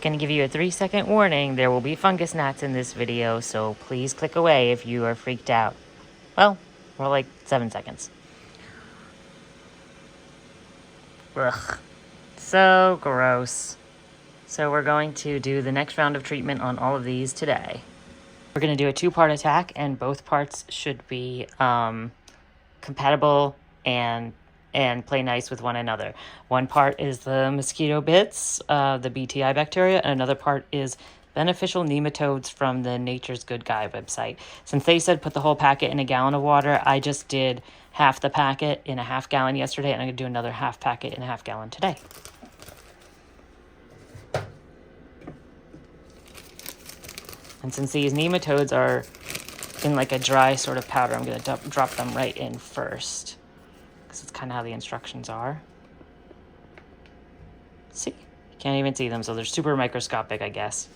Going to give you a 3-second warning. There will be fungus gnats in this video, so please click away if you are freaked out. Well, more like 7 seconds. Ugh. So gross. So we're going to do the next round of treatment on all of these today. We're going to do a 2-part attack, and both parts should be compatible and play nice with one another. One part is the mosquito bits, the BTI bacteria, and another part is beneficial nematodes from the Nature's Good Guy website. Since they said put the whole packet in a gallon of water, I just did half the packet in a half gallon yesterday, and I'm going to do another half packet in a half gallon today. And since these nematodes are in like a dry sort of powder, I'm going to drop them right in first, because it's kind of how the instructions are. See? You can't even see them, so they're super microscopic, I guess.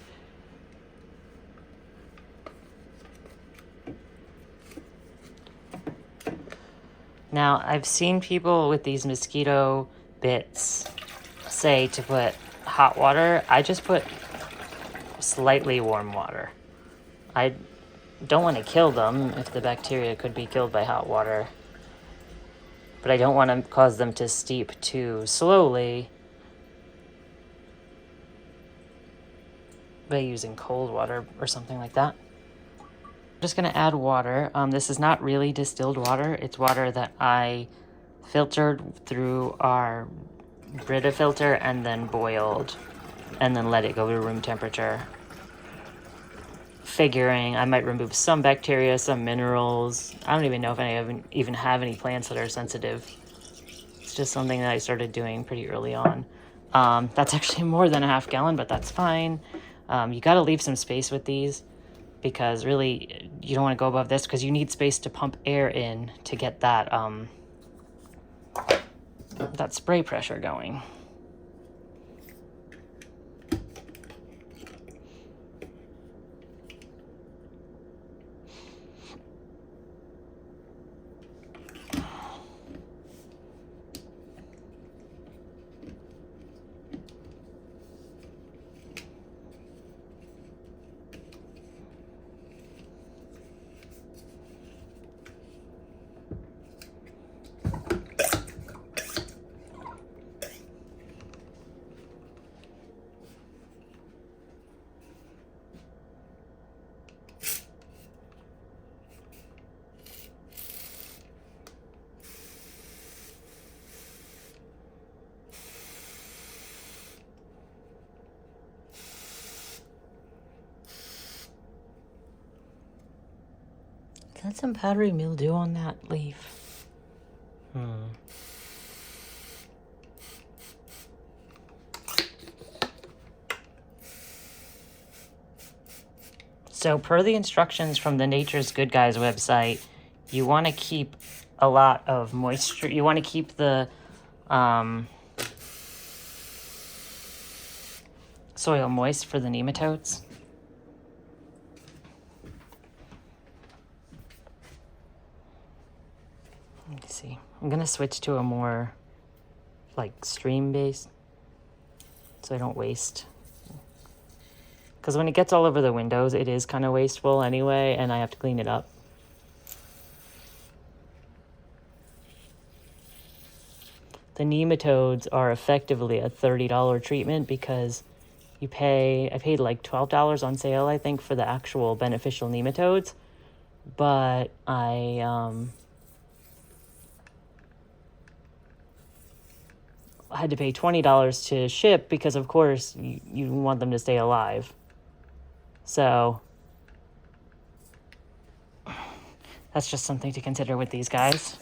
Now, I've seen people with these mosquito bits say to put hot water. I just put slightly warm water. I don't want to kill them if the bacteria could be killed by hot water, but I don't want to cause them to steep too slowly by using cold water or something like that. I'm just going to add water. This is not really distilled water. It's water that I filtered through our Brita filter and then boiled and then let it go to room temperature, figuring I might remove some bacteria, some minerals. I don't even know if I even have any plants that are sensitive. It's just something that I started doing pretty early on. That's actually more than a half gallon, but that's fine. You got to leave some space with these, because really you don't want to go above this, because you need space to pump air in to get that that spray pressure going. Is that some powdery mildew on that leaf? So per the instructions from the Nature's Good Guys website, you want to keep a lot of moisture. You want to keep the soil moist for the nematodes. Let me see. I'm going to switch to a more like stream based so I don't waste. Because when it gets all over the windows, it is kind of wasteful anyway, and I have to clean it up. The nematodes are effectively a $30 treatment, because I paid like $12 on sale, I think, for the actual beneficial nematodes. But I had to pay $20 to ship, because of course you want them to stay alive. So that's just something to consider with these guys.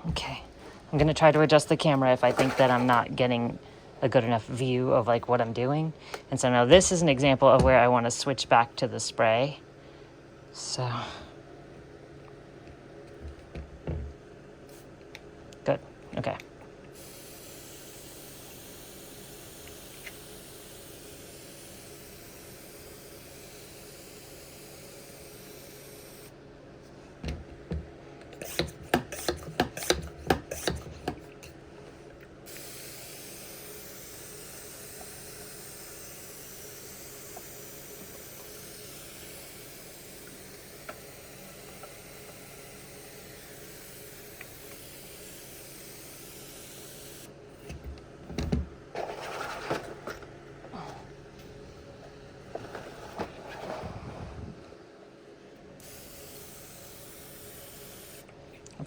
Okay, I'm going to try to adjust the camera if I think that I'm not getting a good enough view of like what I'm doing. And so now this is an example of where I want to switch back to the spray. So good. Okay.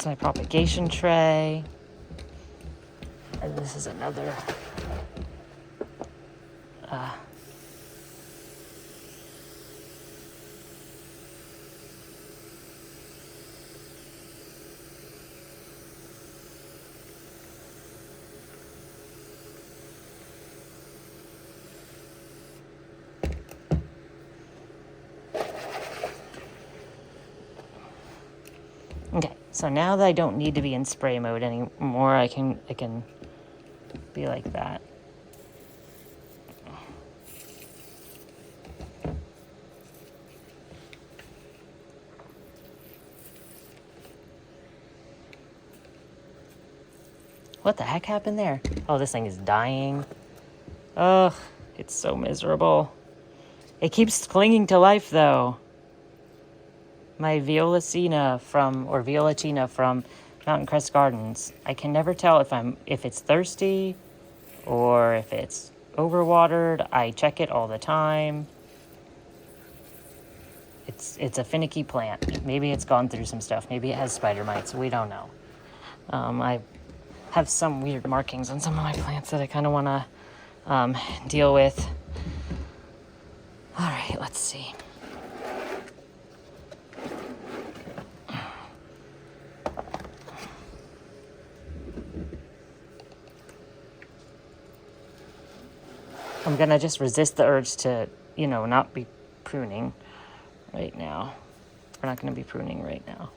That's my propagation tray. And this is another okay, so now that I don't need to be in spray mode anymore, I can be like that. What the heck happened there? Oh, this thing is dying. Ugh, it's so miserable. It keeps clinging to life, though. My Violacina from Mountain Crest Gardens. I can never tell if it's thirsty or if it's overwatered. I check it all the time. It's a finicky plant. Maybe it's gone through some stuff. Maybe it has spider mites. We don't know. I have some weird markings on some of my plants that I kind of want to deal with. All right, let's see. I'm gonna just resist the urge to, not be pruning right now. We're not gonna be pruning right now.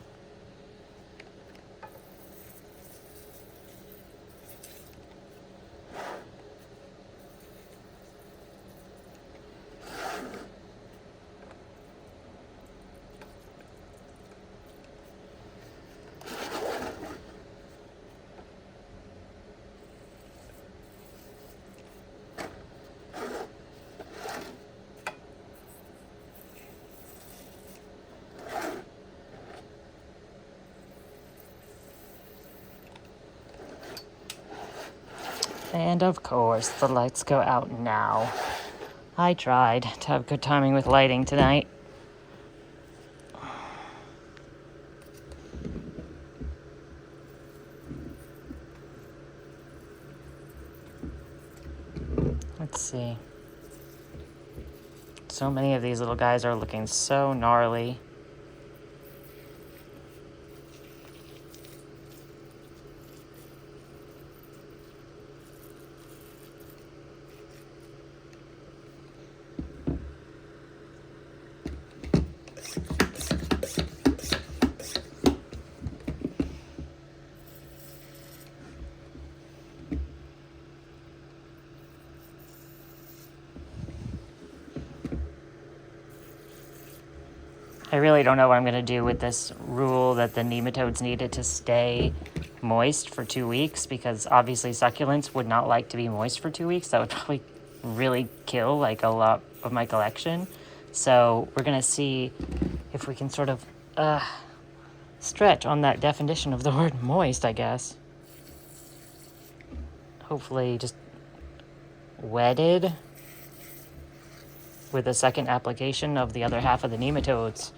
And of course, the lights go out now. I tried to have good timing with lighting tonight. Let's see. So many of these little guys are looking so gnarly. I really don't know what I'm going to do with this rule that the nematodes needed to stay moist for 2 weeks, because obviously succulents would not like to be moist for 2 weeks. That would probably really kill like a lot of my collection. So we're going to see if we can sort of stretch on that definition of the word moist, I guess. Hopefully just wetted with a second application of the other half of the nematodes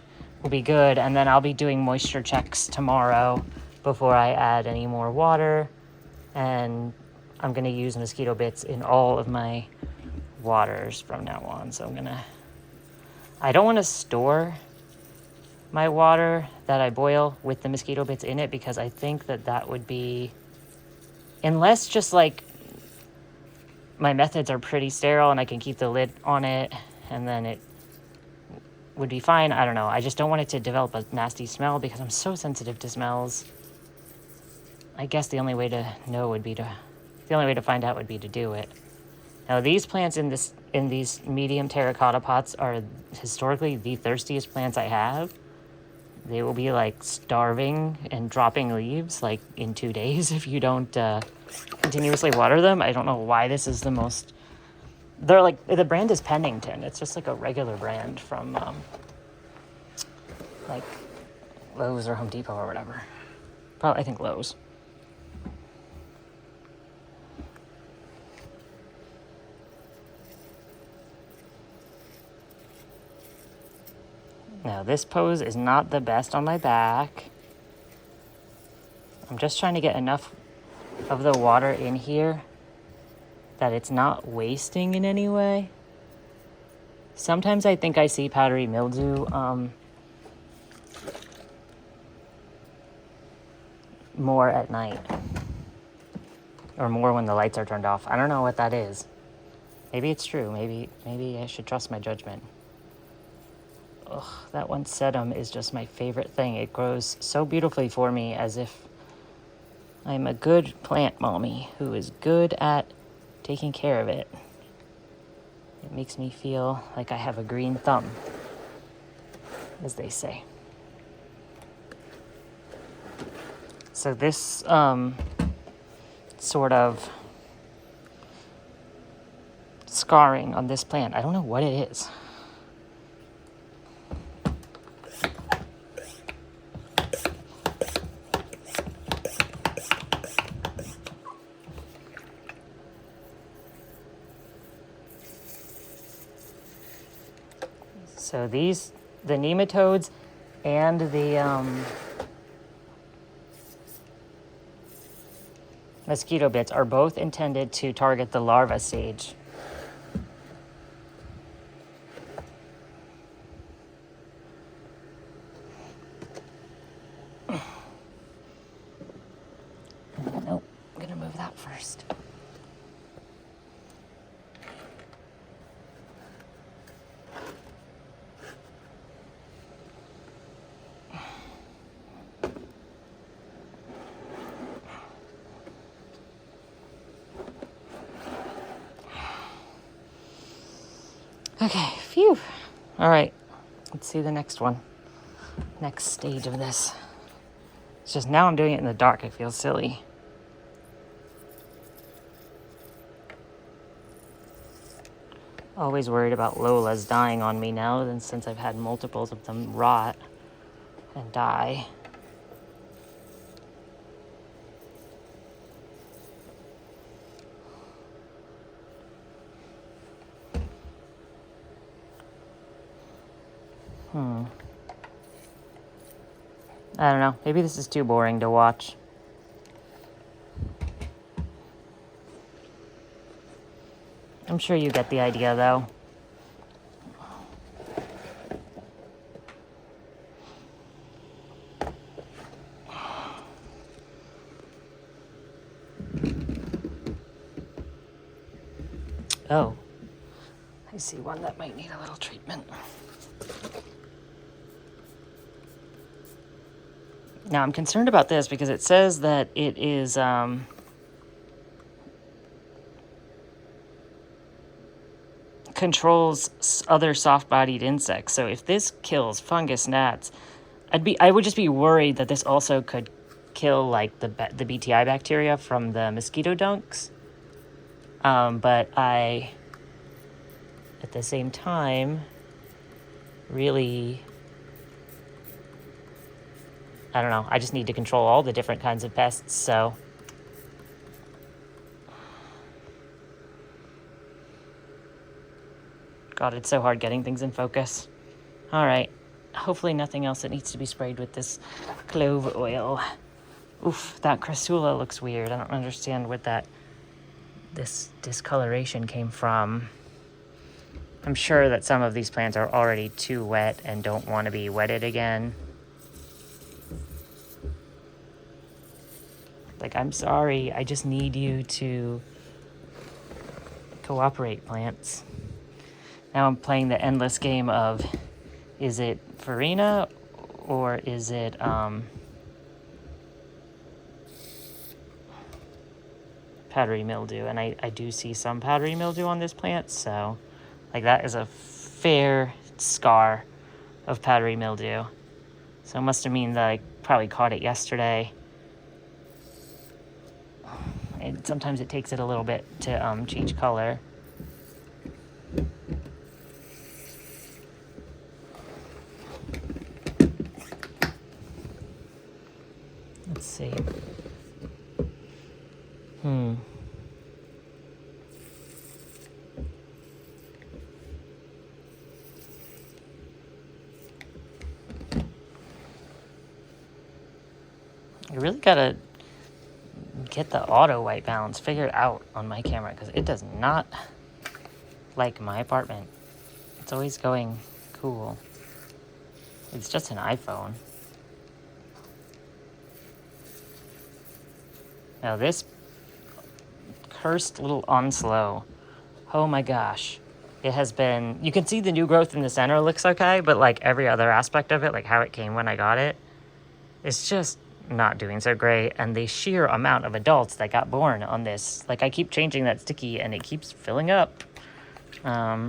will be good. And then I'll be doing moisture checks tomorrow before I add any more water. And I'm going to use mosquito bits in all of my waters from now on. So I don't want to store my water that I boil with the mosquito bits in it, because I think that would be, unless just like my methods are pretty sterile and I can keep the lid on it and then it would be fine. I don't know. I just don't want it to develop a nasty smell because I'm so sensitive to smells. I guess the only way to find out would be to do it. Now these plants in these medium terracotta pots are historically the thirstiest plants I have. They will be like starving and dropping leaves like in 2 days if you don't continuously water them. I don't know why this is the most... They're like, the brand is Pennington. It's just like a regular brand from like Lowe's or Home Depot or whatever. Probably, I think Lowe's. Now this pose is not the best on my back. I'm just trying to get enough of the water in here that it's not wasting in any way. Sometimes I think I see powdery mildew more at night, or more when the lights are turned off. I don't know what that is. Maybe it's true. Maybe I should trust my judgment. Ugh, that one sedum is just my favorite thing. It grows so beautifully for me, as if I'm a good plant mommy who is good at taking care of it. It makes me feel like I have a green thumb, as they say. So this sort of scarring on this plant, I don't know what it is. So these, the nematodes and the mosquito bits are both intended to target the larva stage. Nope, I'm gonna move that first. Okay, phew. All right, let's see the next one. Next stage of this. It's just now I'm doing it in the dark. It feels silly. Always worried about Lola's dying on me now, and since I've had multiples of them rot and die. I don't know. Maybe this is too boring to watch. I'm sure you get the idea, though. Oh, I see one that might need a little treatment. Now, I'm concerned about this because it says that it is controls other soft-bodied insects. So if this kills fungus, gnats, I would just be worried that this also could kill like the BTI bacteria from the mosquito dunks. But I, at the same time, really, I don't know. I just need to control all the different kinds of pests, so. God, it's so hard getting things in focus. All right. Hopefully nothing else that needs to be sprayed with this clove oil. Oof, that crassula looks weird. I don't understand what this discoloration came from. I'm sure that some of these plants are already too wet and don't want to be wetted again. Like, I'm sorry, I just need you to cooperate, plants. Now I'm playing the endless game of, is it farina or is it powdery mildew? And I do see some powdery mildew on this plant, so like that is a fair scar of powdery mildew. So it must have mean that I probably caught it yesterday. And sometimes it takes it a little bit to change color. Let's see. You really gotta get the auto white balance figured out on my camera because it does not like my apartment. It's always going cool. It's just an iPhone. Now this cursed little Onslow. Oh my gosh. It has been, you can see the new growth in the center looks okay, but like every other aspect of it, like how it came when I got it, it's just not doing so great. And the sheer amount of adults that got born on this, like I keep changing that sticky and it keeps filling up. Ugh.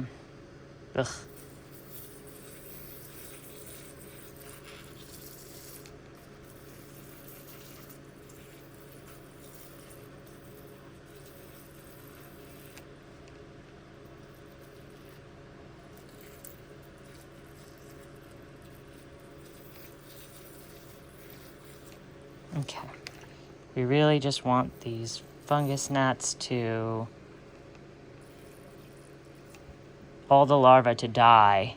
Okay. We really just want these fungus gnats to, all the larvae to die.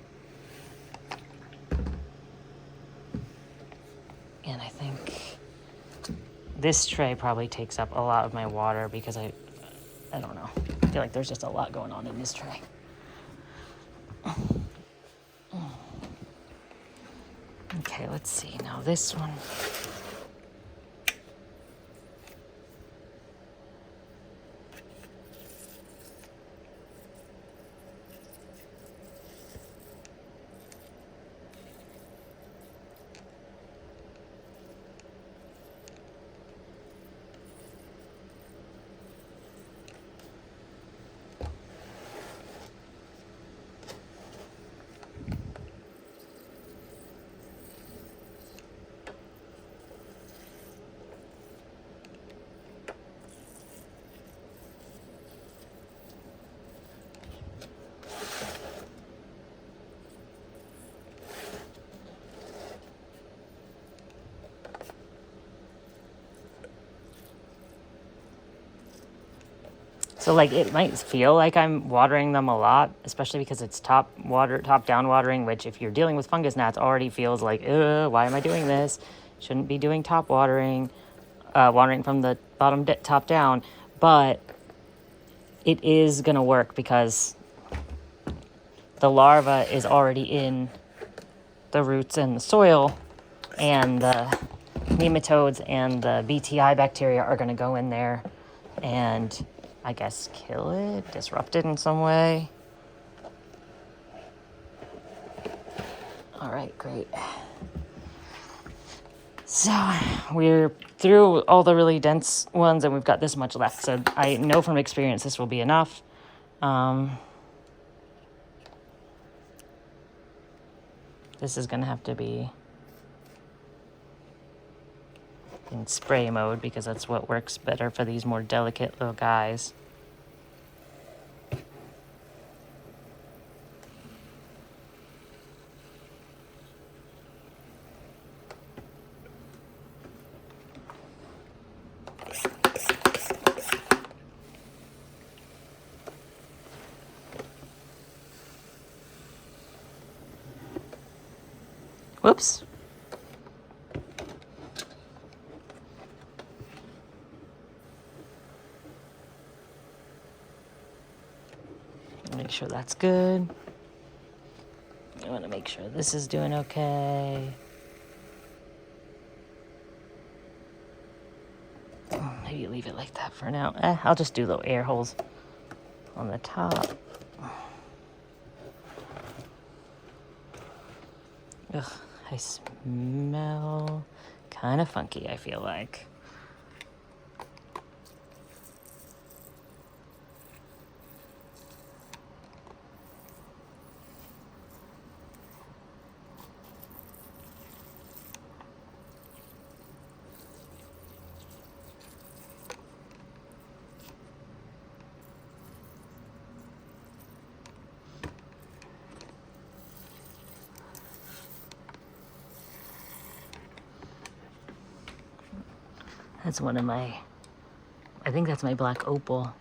And I think this tray probably takes up a lot of my water because I don't know. I feel like there's just a lot going on in this tray. Okay, let's see. Now this one. So like it might feel like I'm watering them a lot, especially because it's top down watering, which if you're dealing with fungus gnats already feels like, why am I doing this? Shouldn't be doing top watering, watering from the bottom top down, but it is gonna work because the larva is already in the roots and the soil, and the nematodes and the BTI bacteria are gonna go in there and I guess kill it, disrupt it in some way. All right, great. So we're through all the really dense ones and we've got this much left. So I know from experience this will be enough. This is gonna have to be in spray mode because that's what works better for these more delicate little guys. Whoops. Make sure that's good. I want to make sure this is doing okay. Maybe leave it like that for now. I'll just do little air holes on the top. Ugh, I smell kind of funky, I feel like. That's one of my, I think that's my black opal.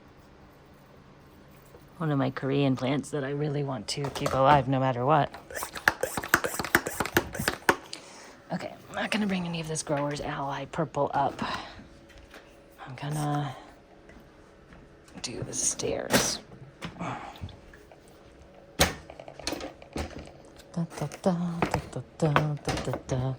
One of my Korean plants that I really want to keep alive no matter what. Okay, I'm not gonna bring any of this Growers Ally purple up. I'm gonna do the stairs. Da, da, da, da, da, da, da, da.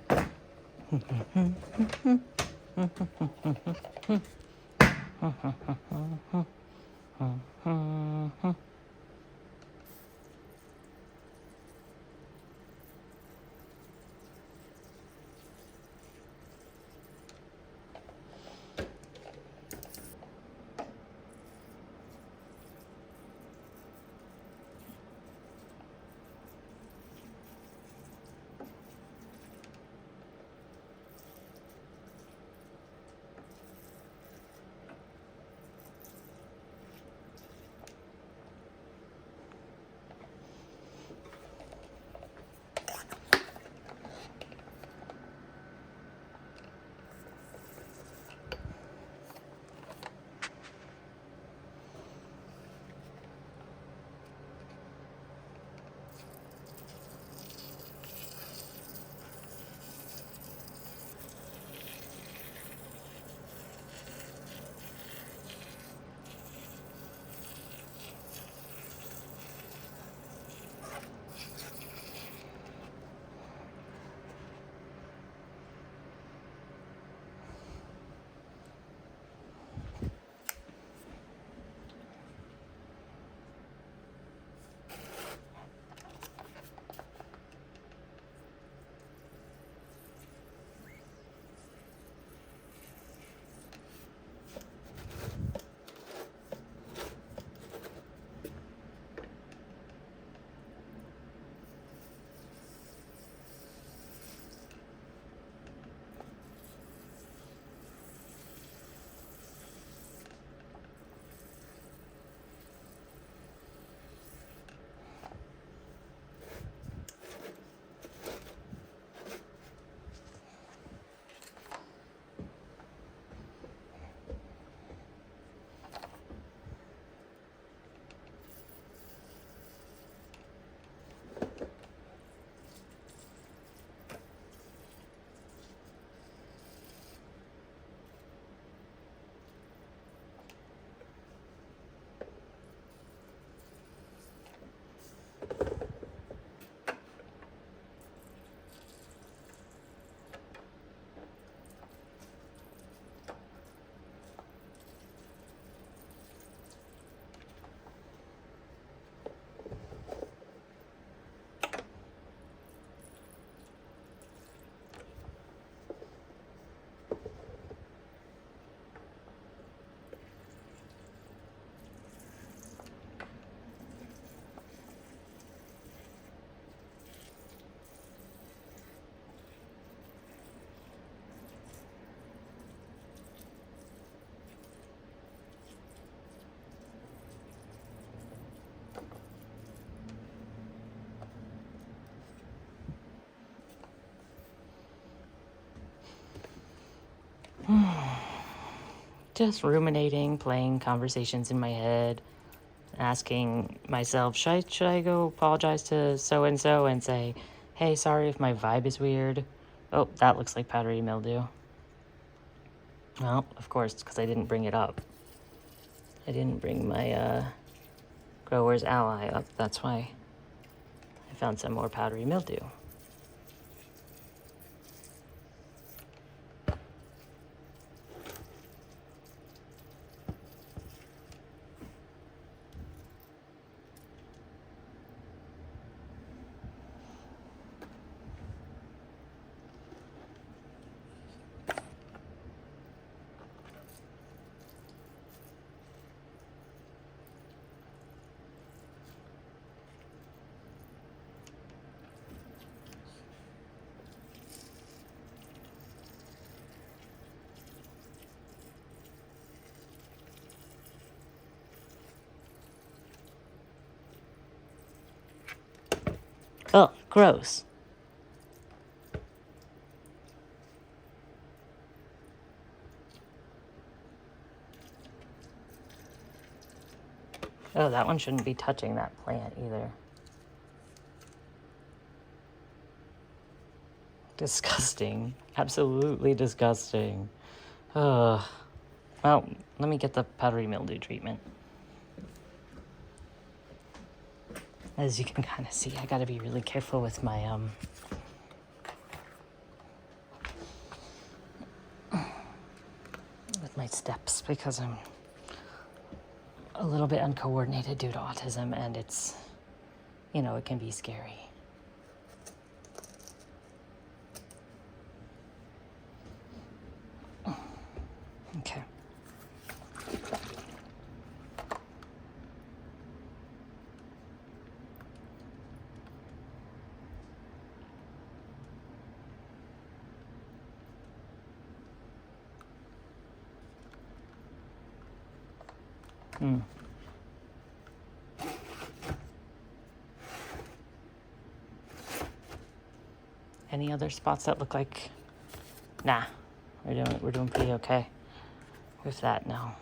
Just ruminating, playing conversations in my head, asking myself, should I go apologize to so-and-so and say, hey, sorry if my vibe is weird? Oh, that looks like powdery mildew. Well, of course, because I didn't bring it up. I didn't bring my grower's ally up. That's why I found some more powdery mildew. Oh, gross. Oh, that one shouldn't be touching that plant either. Disgusting. Absolutely disgusting. Ugh. Well, let me get the powdery mildew treatment. As you can kind of see, I gotta be really careful with my steps because I'm a little bit uncoordinated due to autism, and it's, you know, it can be scary. Okay. Any other spots that look like, nah, we're doing pretty okay with that now.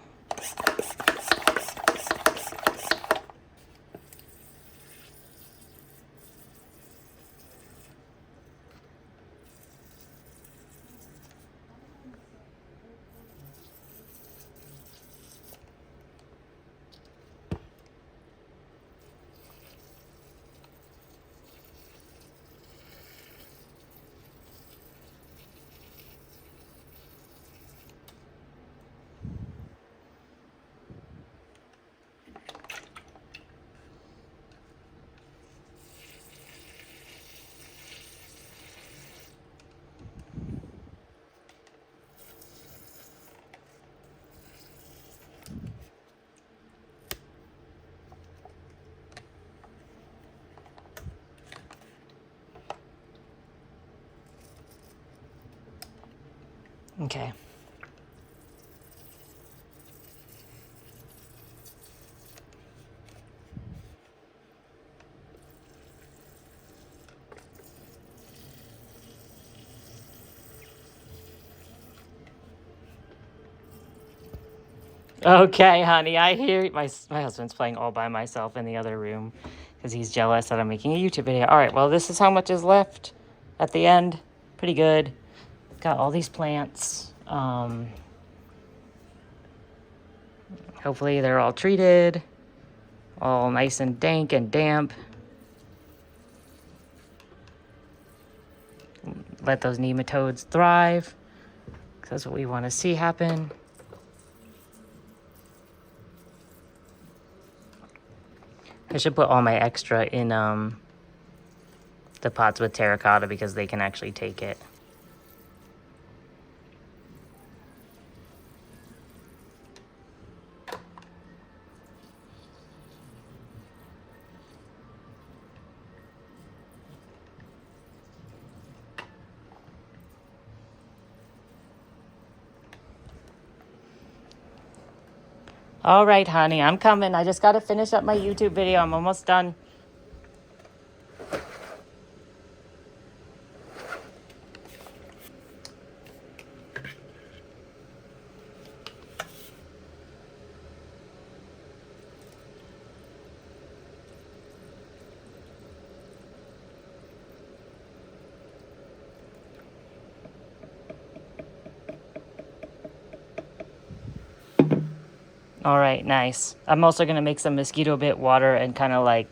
Okay. Okay, honey, I hear my husband's playing all by myself in the other room because he's jealous that I'm making a YouTube video. All right, well, this is how much is left at the end. Pretty good. Got all these plants. Hopefully they're all treated, all nice and dank and damp. Let those nematodes thrive, because that's what we want to see happen. I should put all my extra in the pots with terracotta because they can actually take it. All right, honey, I'm coming. I just got to finish up my YouTube video. I'm almost done. All right, nice. I'm also going to make some mosquito bit water and kind of like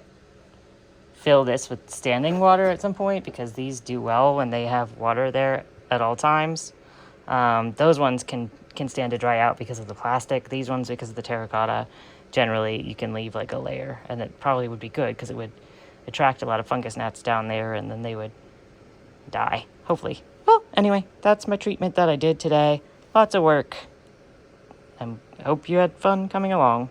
fill this with standing water at some point because these do well when they have water there at all times. Those ones can stand to dry out because of the plastic. These ones, because of the terracotta, generally you can leave like a layer, and it probably would be good because it would attract a lot of fungus gnats down there, and then they would die, hopefully. Well, anyway, that's my treatment that I did today. Lots of work. I hope you had fun coming along.